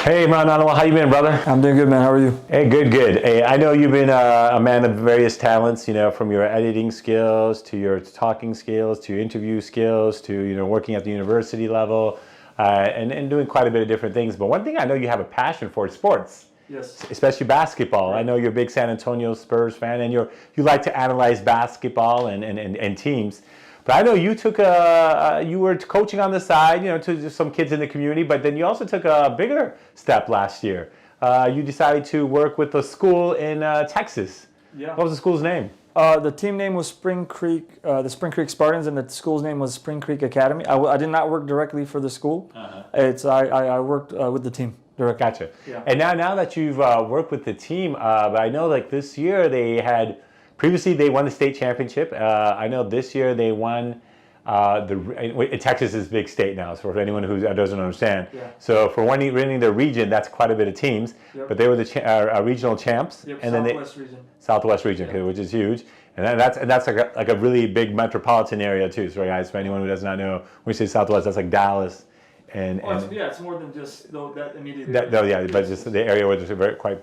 Hey, Imran Nanlawala, how you been, brother? I'm doing good, man. How are you? Hey, good, good. Hey, I know you've been a man of various talents, from your editing skills to your talking skills to your interview skills to, working at the university level and doing quite a bit of different things. But one thing I know you have a passion for is sports. Yes. Especially basketball. Right. I know you're a big San Antonio Spurs fan and you like to analyze basketball and teams. But I know you took you were coaching on the side, to some kids in the community, but then you also took a bigger step last year. You decided to work with a school in Texas. Yeah. What was the school's name? The team name was Springcreek, the Springcreek Spartans, and the school's name was Springcreek Academy. I did not work directly for the school. I worked with the team directly. Gotcha. Yeah. And now that you've worked with the team, but I know like this year previously they won the state championship. I know this year they won Texas is a big state now, so for anyone who doesn't understand. Yeah. So for winning the region, that's quite a bit of teams. Yep. But they were the regional champs. Yep. And Southwest region. Okay, which is huge. And that's like a really big metropolitan area too. So guys, for anyone who does not know, when we say Southwest, that's like Dallas. It's more than just that immediate area. But just the area where there's quite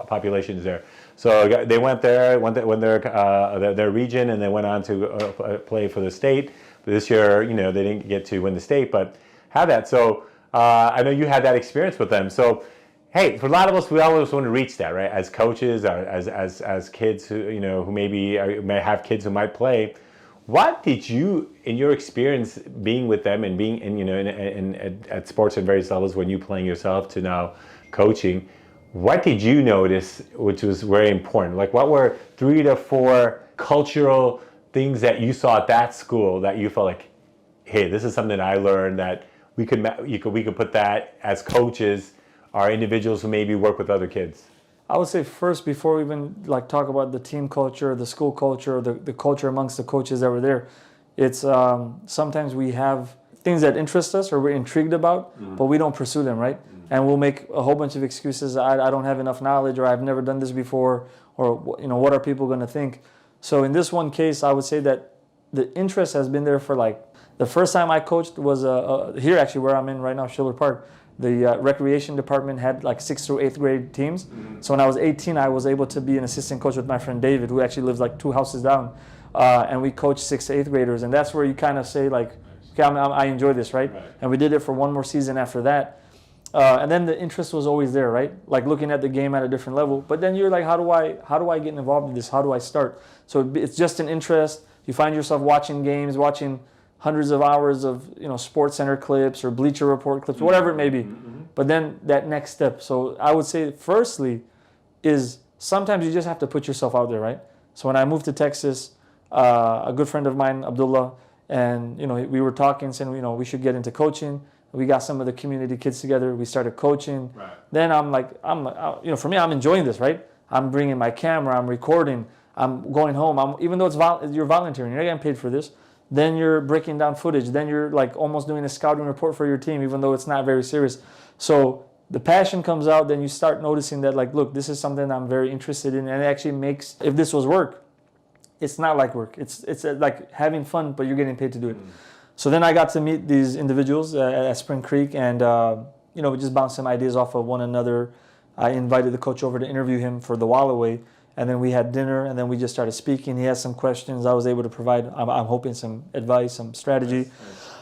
population is there. So they went there, won their region, and they went on to play for the state. But this year, they didn't get to win the state, but had that. So I know you had that experience with them. So hey, for a lot of us, we always want to reach that, right? As coaches, or as kids who may have kids who might play. What did you, in your experience being with them and being at sports at various levels, when you playing yourself to now coaching, what did you notice which was very important? Like what were 3 to 4 cultural things that you saw at that school that you felt like, hey, this is something I learned that we could put that as coaches or individuals who maybe work with other kids? I would say first, before we even talk about the team culture, the school culture, the culture amongst the coaches that were there, it's sometimes we have things that interest us or we're intrigued about, but we don't pursue them, right? And we'll make a whole bunch of excuses. I don't have enough knowledge, or I've never done this before, or what are people going to think? So in this one case, I would say that the interest has been there for the first time I coached was here actually where I'm in right now, Schiller Park. The recreation department had 6th through 8th grade teams. So when I was 18, I was able to be an assistant coach with my friend David, who actually lives 2 houses down. And we coached 6th to 8th graders. And that's where you kind of say okay, I enjoy this, right? And we did it for one more season after that. And then the interest was always there, right? Looking at the game at a different level. But then you're like, how do I get involved in this? How do I start? So it's just an interest. You find yourself watching games, watching hundreds of hours of Sports Center clips or Bleacher Report clips, whatever it may be. But then that next step. So I would say firstly is sometimes you just have to put yourself out there, right? So when I moved to Texas, a good friend of mine, Abdullah, and we were talking, saying we should get into coaching. We got some of the community kids together. We started coaching. Right. Then for me, I'm enjoying this, right? I'm bringing my camera. I'm recording. I'm going home. Even though you're volunteering, you're not getting paid for this. Then you're breaking down footage. Then you're almost doing a scouting report for your team, even though it's not very serious. So the passion comes out. Then you start noticing that look, this is something I'm very interested in, and it actually makes, if this was work, it's not like work. It's like having fun, but you're getting paid to do it. So then I got to meet these individuals at Spring Creek, and we just bounced some ideas off of one another. I invited the coach over to interview him for the Walaway. And then we had dinner, and then we just started speaking. He has some questions. I was able to provide, I'm hoping, some advice, some strategy.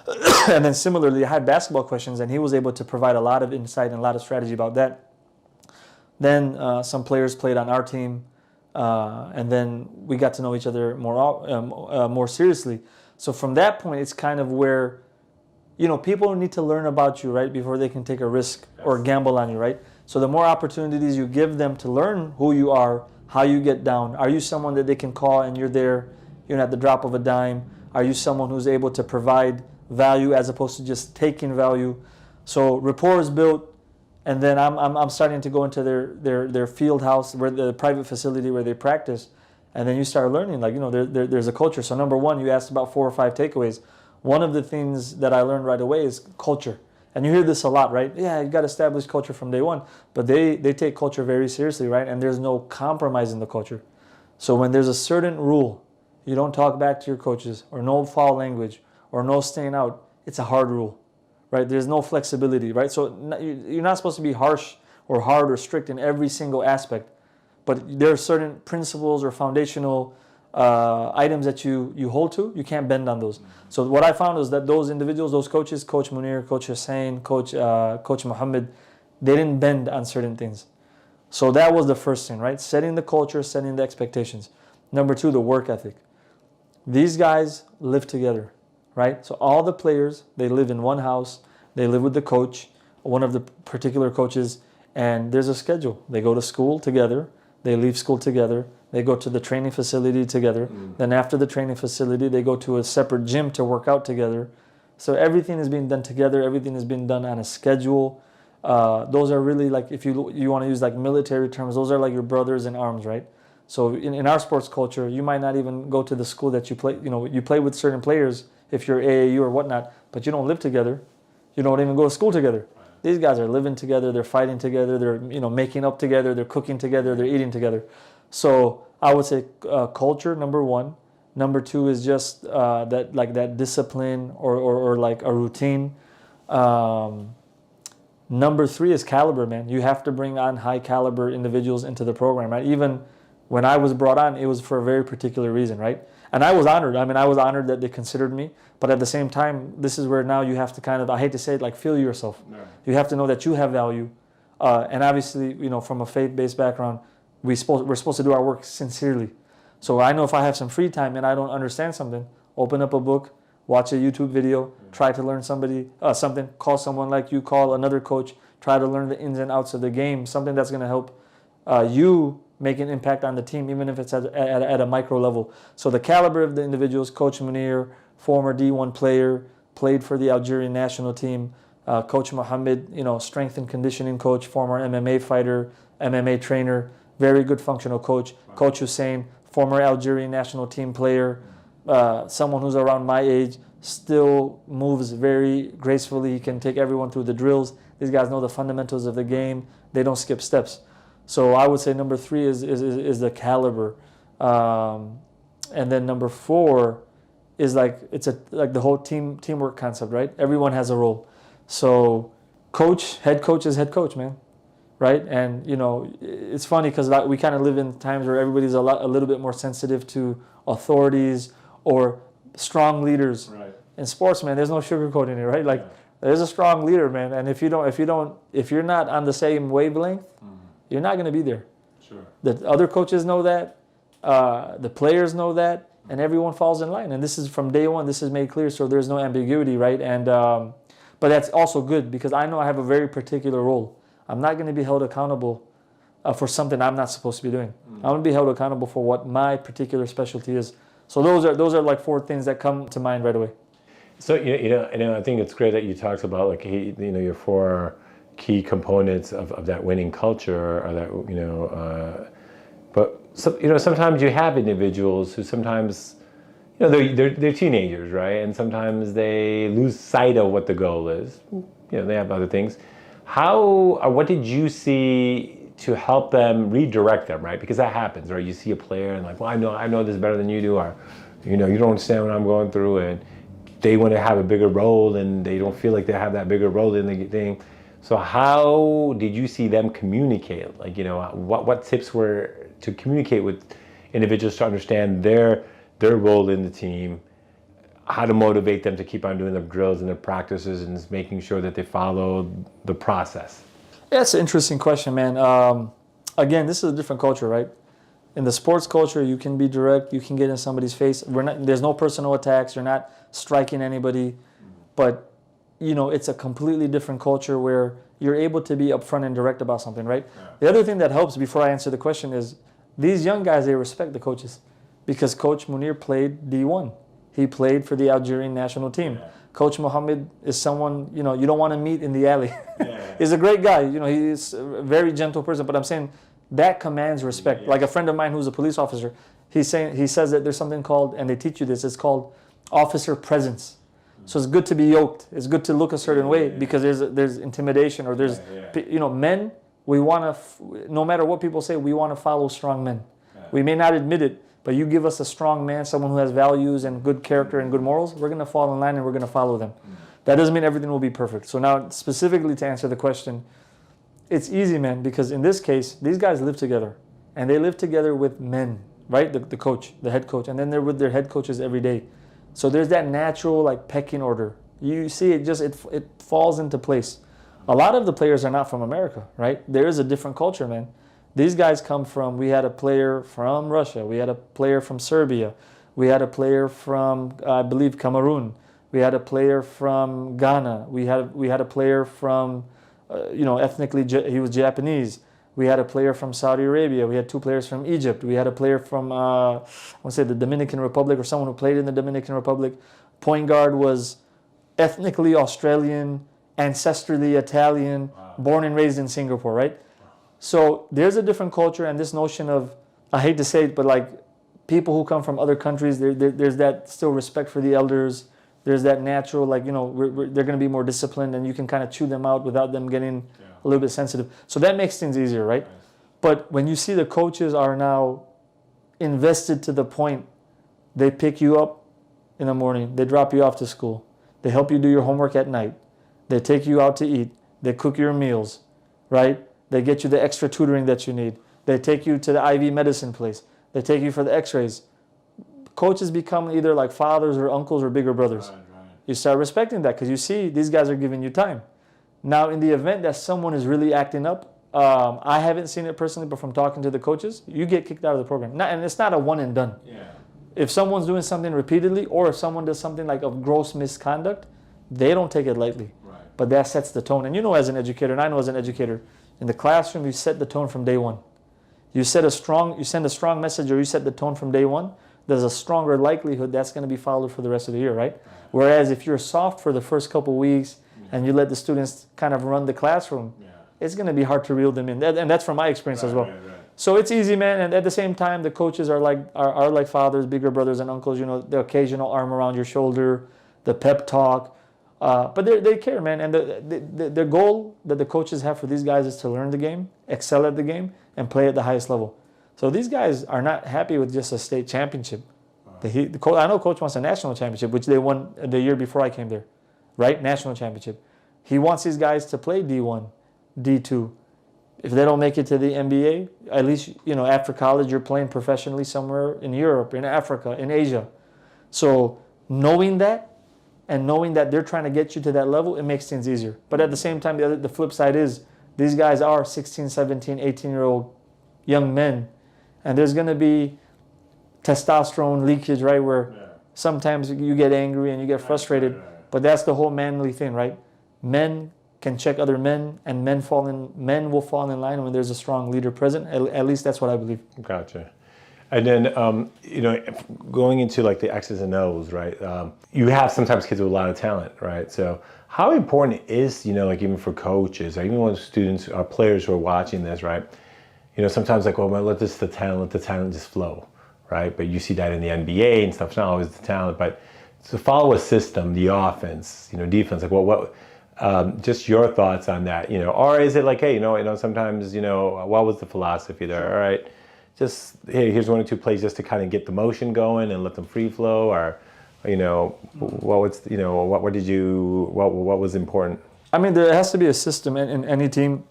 Nice. And then similarly, I had basketball questions, and he was able to provide a lot of insight and a lot of strategy about that. Then some players played on our team, and then we got to know each other more seriously. So from that point, it's kind of where, people need to learn about you, right, before they can take a risk or gamble on you, right? So the more opportunities you give them to learn who you are, how you get down. Are you someone that they can call and you're there, at the drop of a dime? Are you someone who's able to provide value as opposed to just taking value? So rapport is built, and then I'm starting to go into their field house, where the private facility where they practice, and then you start learning there's a culture. So number one, you asked about 4 or 5 takeaways. One of the things that I learned right away is culture. And you hear this a lot, right? Yeah, you got to establish culture from day one. But they take culture very seriously, right? And there's no compromise in the culture. So when there's a certain rule, you don't talk back to your coaches, or no foul language, or no staying out, it's a hard rule, right? There's no flexibility, right? So you're not supposed to be harsh or hard or strict in every single aspect, but there are certain principles or foundational items that you hold to. You can't bend on those. So what I found is that those individuals, those coaches, Coach Munir, Coach Hussein, Coach Muhammad, they didn't bend on certain things. So that was the first thing, right? Setting the culture, setting the expectations. Number two, the work ethic. These guys live together, right? So all the players, they live in one house. They live with the coach, one of the particular coaches, and there's a schedule. They go to school together. They leave school together. They go to the training facility together. Then after the training facility, they go to a separate gym to work out together. So everything is being done together. Everything is being done on a schedule. Those are really like, if you want to use like military terms, those are like your brothers in arms, right? So in our sports culture, you might not even go to the school that you play. You play with certain players if you're AAU or whatnot, but you don't live together. You don't even go to school together. These guys are living together. They're fighting together. They're making up together. They're cooking together. They're eating together. So I would say culture, number one. Number two is just that discipline or like a routine. Number three is caliber, man. You have to bring on high caliber individuals into the program, right? Even when I was brought on, it was for a very particular reason, right? And I was honored. I mean, I was honored that they considered me. But at the same time, this is where now you have to kind of, I hate to say it, like feel yourself. No. You have to know that you have value. And obviously, from a faith-based background, we're supposed to do our work sincerely. So I know if I have some free time and I don't understand something, open up a book, watch a YouTube video, try to learn something, call someone like you, call another coach, try to learn the ins and outs of the game, something that's going to help you make an impact on the team, even if it's at a micro level. So the caliber of the individuals, Coach Munir, former D1 player, played for the Algerian national team. Coach Mohammed, strength and conditioning coach, former MMA fighter, MMA trainer, very good functional coach. Wow. Coach Hussein, former Algerian national team player, someone who's around my age, still moves very gracefully. He can take everyone through the drills. These guys know the fundamentals of the game. They don't skip steps. So I would say number three is the caliber, and then number four is like the whole teamwork concept, right? Everyone has a role. So head coach is head coach, man, right? And it's funny because we kind of live in times where everybody's a little bit more sensitive to authorities or strong leaders. Right. In sports, man, there's no sugarcoating it, right? Like there's a strong leader, man, and if you're not on the same wavelength, you're not going to be there. Sure. The other coaches know that, the players know that, and everyone falls in line. And this is from day one. This is made clear, so there's no ambiguity, right? And but that's also good because I know I have a very particular role. I'm not going to be held accountable for something I'm not supposed to be doing. I'm going to be held accountable for what my particular specialty is. So those are like four things that come to mind right away. So I think it's great that you talked about like your four key components of that winning culture, or that but sometimes you have individuals who sometimes they're teenagers, right? And sometimes they lose sight of what the goal is. They have other things. How or what did you see to help them redirect them, right? Because that happens, right? You see a player and like, well, I know this better than you do, or you don't understand what I'm going through, and they want to have a bigger role and they don't feel like they have that bigger role in the thing. So how did you see them communicate? Like, what tips were to communicate with individuals to understand their role in the team, how to motivate them to keep on doing the drills and the practices and making sure that they follow the process? Yeah, it's an interesting question, man. Again, this is a different culture, right? In the sports culture, you can be direct, you can get in somebody's face. There's no personal attacks, you're not striking anybody, but it's a completely different culture where you're able to be upfront and direct about something, right? Yeah. The other thing that helps before I answer the question is these young guys, they respect the coaches because Coach Munir played D1. He played for the Algerian national team. Yeah. Coach Mohammed is someone, you don't want to meet in the alley. Yeah. He's a great guy. He's a very gentle person, but I'm saying that commands respect. Yeah. Like a friend of mine who's a police officer, he says that there's something called, and they teach you this, it's called officer presence. So it's good to be yoked. It's good to look a certain way because there's intimidation or there's, men, we want to, no matter what people say, we want to follow strong men. Yeah. We may not admit it, but you give us a strong man, someone who has values and good character and good morals, we're going to fall in line and we're going to follow them. That doesn't mean everything will be perfect. So now, specifically to answer the question, it's easy, man, because in this case, these guys live together, and they live together with men, right? The coach, the head coach, and then they're with their head coaches every day. So there's that natural like pecking order. You see, it falls into place. A lot of the players are not from America, right? There is a different culture, man. These guys come from. We had a player from Russia. We had a player from Serbia. We had a player from, I believe, Cameroon. We had a player from Ghana. We had a player from, ethnically he was Japanese. We had a player from Saudi Arabia. We had 2 players from Egypt. We had a player from, I want to say the Dominican Republic, or someone who played in the Dominican Republic. Point guard was ethnically Australian, ancestrally Italian, born and raised in Singapore, right? So there's a different culture, and this notion of, I hate to say it, but like people who come from other countries, there's that still respect for the elders. There's that natural, like, they're going to be more disciplined, and you can kind of chew them out without them getting a little bit sensitive. So that makes things easier, right? Nice. But when you see the coaches are now invested to the point, they pick you up in the morning, they drop you off to school, they help you do your homework at night, they take you out to eat, they cook your meals, right? They get you the extra tutoring that you need. They take you to the IV medicine place. They take you for the x-rays. Coaches become either like fathers or uncles or bigger brothers. Right. You start respecting that because you see these guys are giving you time. Now, in the event that someone is really acting up, I haven't seen it personally, but from talking to the coaches, you get kicked out of the program. And it's not a one and done. Yeah. If someone's doing something repeatedly, or if someone does something like of gross misconduct, they don't take it lightly. Right. But that sets the tone. And as an educator, and I know as an educator, in the classroom, you set the tone from day one. You send a strong message, or you set the tone from day one. There's a stronger likelihood that's going to be followed for the rest of the year, right? Whereas if you're soft for the first couple of weeks and you let the students kind of run the classroom, it's going to be hard to reel them in. And that's from my experience as well. Right. So it's easy, man. And at the same time, the coaches are like fathers, bigger brothers and uncles. The occasional arm around your shoulder, the pep talk. But they care, man. And the goal that the coaches have for these guys is to learn the game, excel at the game, and play at the highest level. So these guys are not happy with just a state championship. I know Coach wants a national championship, which they won the year before I came there, right? National championship. He wants these guys to play D1, D2. If they don't make it to the NBA, at least, after college, you're playing professionally somewhere in Europe, in Africa, in Asia. So knowing that, and knowing that they're trying to get you to that level, it makes things easier. But at the same time, the flip side is these guys are 16, 17, 18-year-old young men. And there's going to be testosterone leakage, right? Where sometimes you get angry and you get frustrated. But that's the whole manly thing, right? Men can check other men, and men will fall in line when there's a strong leader present. At least that's what I believe. Gotcha. And then, going into like the X's and O's, right? You have sometimes kids with a lot of talent, right? So how important is, like even for coaches, or even when students or players who are watching this, right? Sometimes like, well, let the talent just flow, right? But you see that in the NBA and stuff. It's not always the talent, but to follow a system, the offense, defense, like what just your thoughts on that, or is it like, hey, sometimes, what was the philosophy there? All right, just, hey, here's 1 or 2 plays just to kind of get the motion going and let them free flow, or, what was important? I mean, there has to be a system in any team.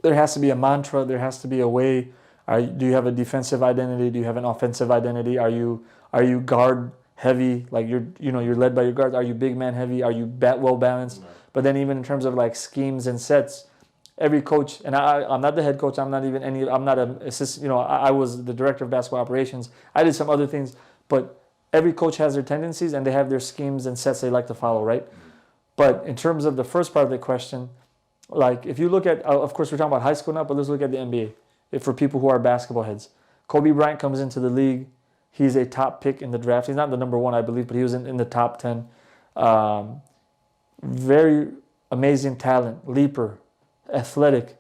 There has to be a mantra. There has to be a way. Do you have a defensive identity? Do you have an offensive identity? Are you guard heavy? Like you're led by your guards. Are you big man heavy? Are you well balanced? Right. But then even in terms of like schemes and sets, every coach, and I'm not the head coach. I'm not an assistant. I was the director of basketball operations. I did some other things, but every coach has their tendencies and they have their schemes and sets they like to follow, right? But in terms of the first part of the question, like if you look at, of course we're talking about high school now, but let's look at the NBA. For people who are basketball heads, Kobe Bryant comes into the league. He's a top pick in the draft. He's not the number 1, I believe, but he was in the top 10. Very amazing talent, leaper, athletic.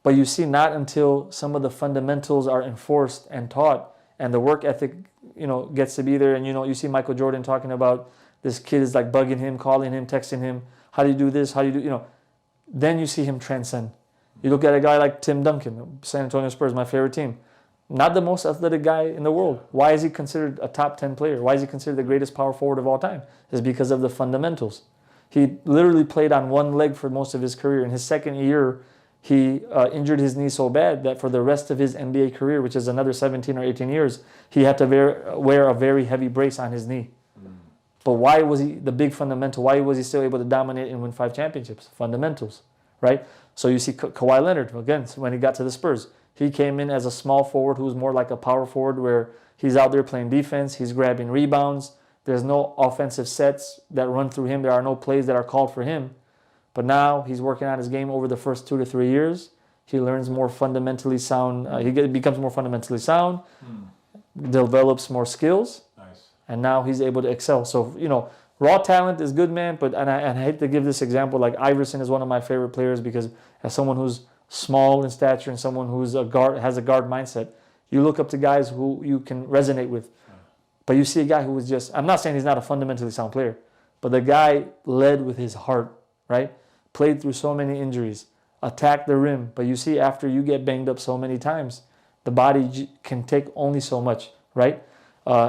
But you see, not until some of the fundamentals are enforced and taught, and the work ethic, gets to be there. And you see Michael Jordan talking about this kid is like bugging him, calling him, texting him. How do you do this? How do you do? Then you see him transcend. You look at a guy like Tim Duncan, San Antonio Spurs, my favorite team. Not the most athletic guy in the world. Why is he considered a top 10 player? Why is he considered the greatest power forward of all time? It's because of the fundamentals. He literally played on one leg for most of his career. In his second year, he injured his knee so bad that for the rest of his NBA career, which is another 17 or 18 years, he had to wear a very heavy brace on his knee. But why was he the big fundamental? Why was he still able to dominate and win 5 championships? Fundamentals, right? So you see Kawhi Leonard, again, when he got to the Spurs, he came in as a small forward who was more like a power forward where he's out there playing defense, he's grabbing rebounds. There's no offensive sets that run through him. There are no plays that are called for him. But now he's working on his game over the first 2 to 3 years. He learns more fundamentally sound. Becomes more fundamentally sound, develops more skills, and now he's able to excel. So, raw talent is good, man. But and I hate to give this example. Like Iverson is one of my favorite players because as someone who's small in stature and someone who's a guard, has a guard mindset, you look up to guys who you can resonate with. But you see a guy who was just, I'm not saying he's not a fundamentally sound player, but the guy led with his heart, right? Played through so many injuries, attacked the rim. But you see, after you get banged up so many times, the body can take only so much, right?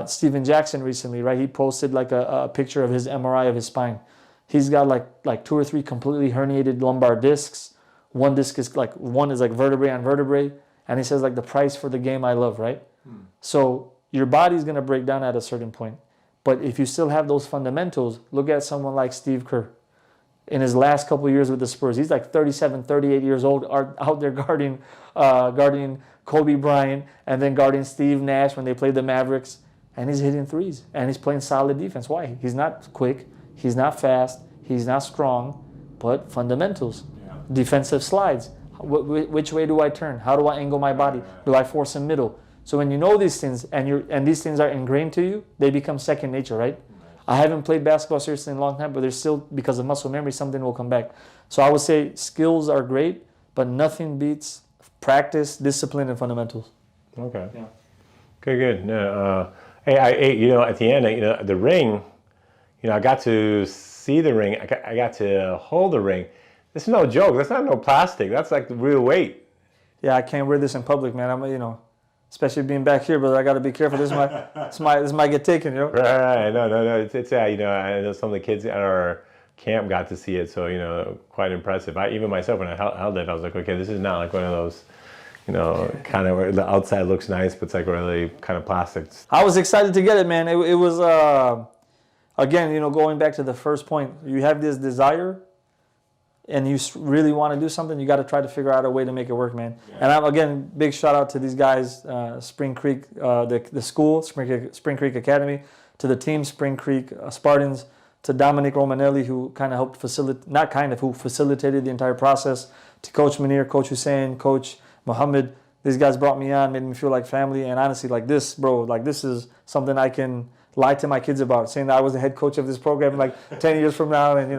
Steven Jackson recently, right? He posted like a picture of his MRI of his spine. He's got like 2 or 3 completely herniated lumbar discs. One disc is like vertebrae on vertebrae. And he says like the price for the game I love, right? So your body's going to break down at a certain point. But if you still have those fundamentals, look at someone like Steve Kerr. In his last couple of years with the Spurs, he's like 37, 38 years old, out there guarding Kobe Bryant and then guarding Steve Nash when they played the Mavericks. And he's hitting threes. And he's playing solid defense. Why? He's not quick. He's not fast. He's not strong. But fundamentals. Yeah. Defensive slides. Which way do I turn? How do I angle my body? Do I force a middle? So when you know these things and these things are ingrained to you, they become second nature, right? I haven't played basketball seriously in a long time, but there's still, because of muscle memory, something will come back. So I would say skills are great, but nothing beats practice, discipline, and fundamentals. Okay. Yeah. Okay, good. Hey, at the end, the ring, I got to see the ring. I got to hold the ring. This is no joke. That's not no plastic. That's like the real weight. Yeah, I can't wear this in public, man. Especially being back here, but I got to be careful. This might get taken, Right. No. It's I know some of the kids at our camp got to see it, so quite impressive. Even myself, when I held it, I was like, okay, this is not like one of those, kind of where the outside looks nice, but it's like really kind of plastic. I was excited to get it, man. It was again, going back to the first point. You have this desire, and you really want to do something, you got to try to figure out a way to make it work, man. Yeah. And again, big shout out to these guys, Spring Creek, the school, Spring Creek Academy, to the team, Spring Creek Spartans, to Dominic Romanelli, who kind of helped who facilitated the entire process, to Coach Munir, Coach Hussein, Coach Mohammed. These guys brought me on, made me feel like family, and honestly, like this, bro, like this is something I can lie to my kids about, saying that I was the head coach of this program like 10 years from now, and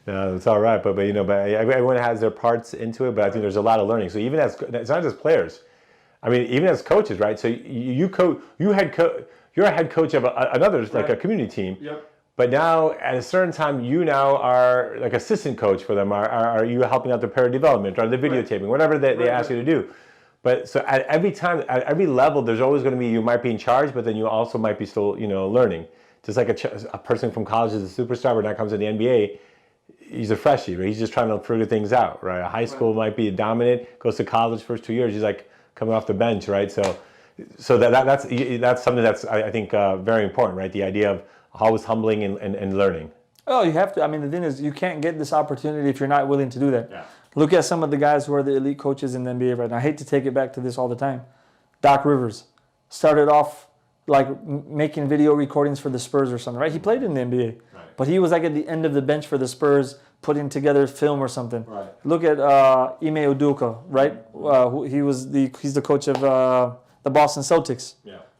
No, it's all right, but everyone has their parts into it. But I think there's a lot of learning. So even it's not just players. I mean, even as coaches, right? So you're a head coach of another like a community team. Yep. But now at a certain time, you now are like assistant coach for them. Are you helping out the player development or the videotaping, whatever they ask you to do? But so at every level, there's always going to be, you might be in charge, but then you also might be still, learning. Just like a person from college is a superstar, but now comes to the NBA, he's a freshie, right? He's just trying to figure things out, right? A high school might be dominant, goes to college first 2 years, he's like coming off the bench, right? So that's something that's, I think, very important, right? The idea of always humbling and learning. Oh, you have to. I mean, the thing is, you can't get this opportunity if you're not willing to do that. Yeah. Look at some of the guys who are the elite coaches in the NBA right now. I hate to take it back to this all the time. Doc Rivers started off like making video recordings for the Spurs or something, right? He played in the NBA, right. But he was like at the end of the bench for the Spurs, putting together film or something. Right. Look at Ime Udoka, right? He's the coach of the Boston Celtics,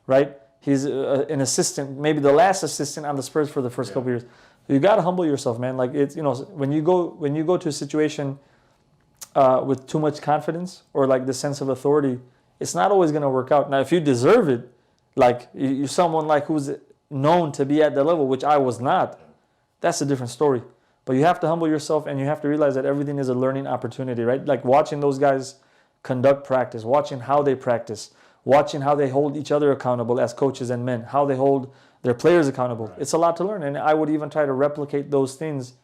right? He's an assistant, maybe the last assistant on the Spurs for the first couple years. You got to humble yourself, man. Like it's when you go to a situation with too much confidence or like the sense of authority, it's not always going to work out. Now, if you deserve it, like you're someone like who's known to be at the level, which I was not, that's a different story. But you have to humble yourself, and you have to realize that everything is a learning opportunity, right? Like watching those guys conduct practice, watching how they practice, watching how they hold each other accountable as coaches and men, how they hold their players accountable. It's a lot to learn, and I would even try to replicate those things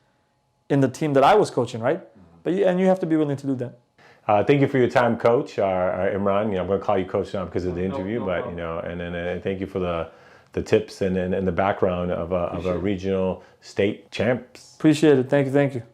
in the team that I was coaching, right? But you have to be willing to do that. Thank you for your time, Coach Imran. I'm going to call you Coach now because of the interview, but and then thank you for the tips and the background of a regional state champs. Appreciate it. Thank you.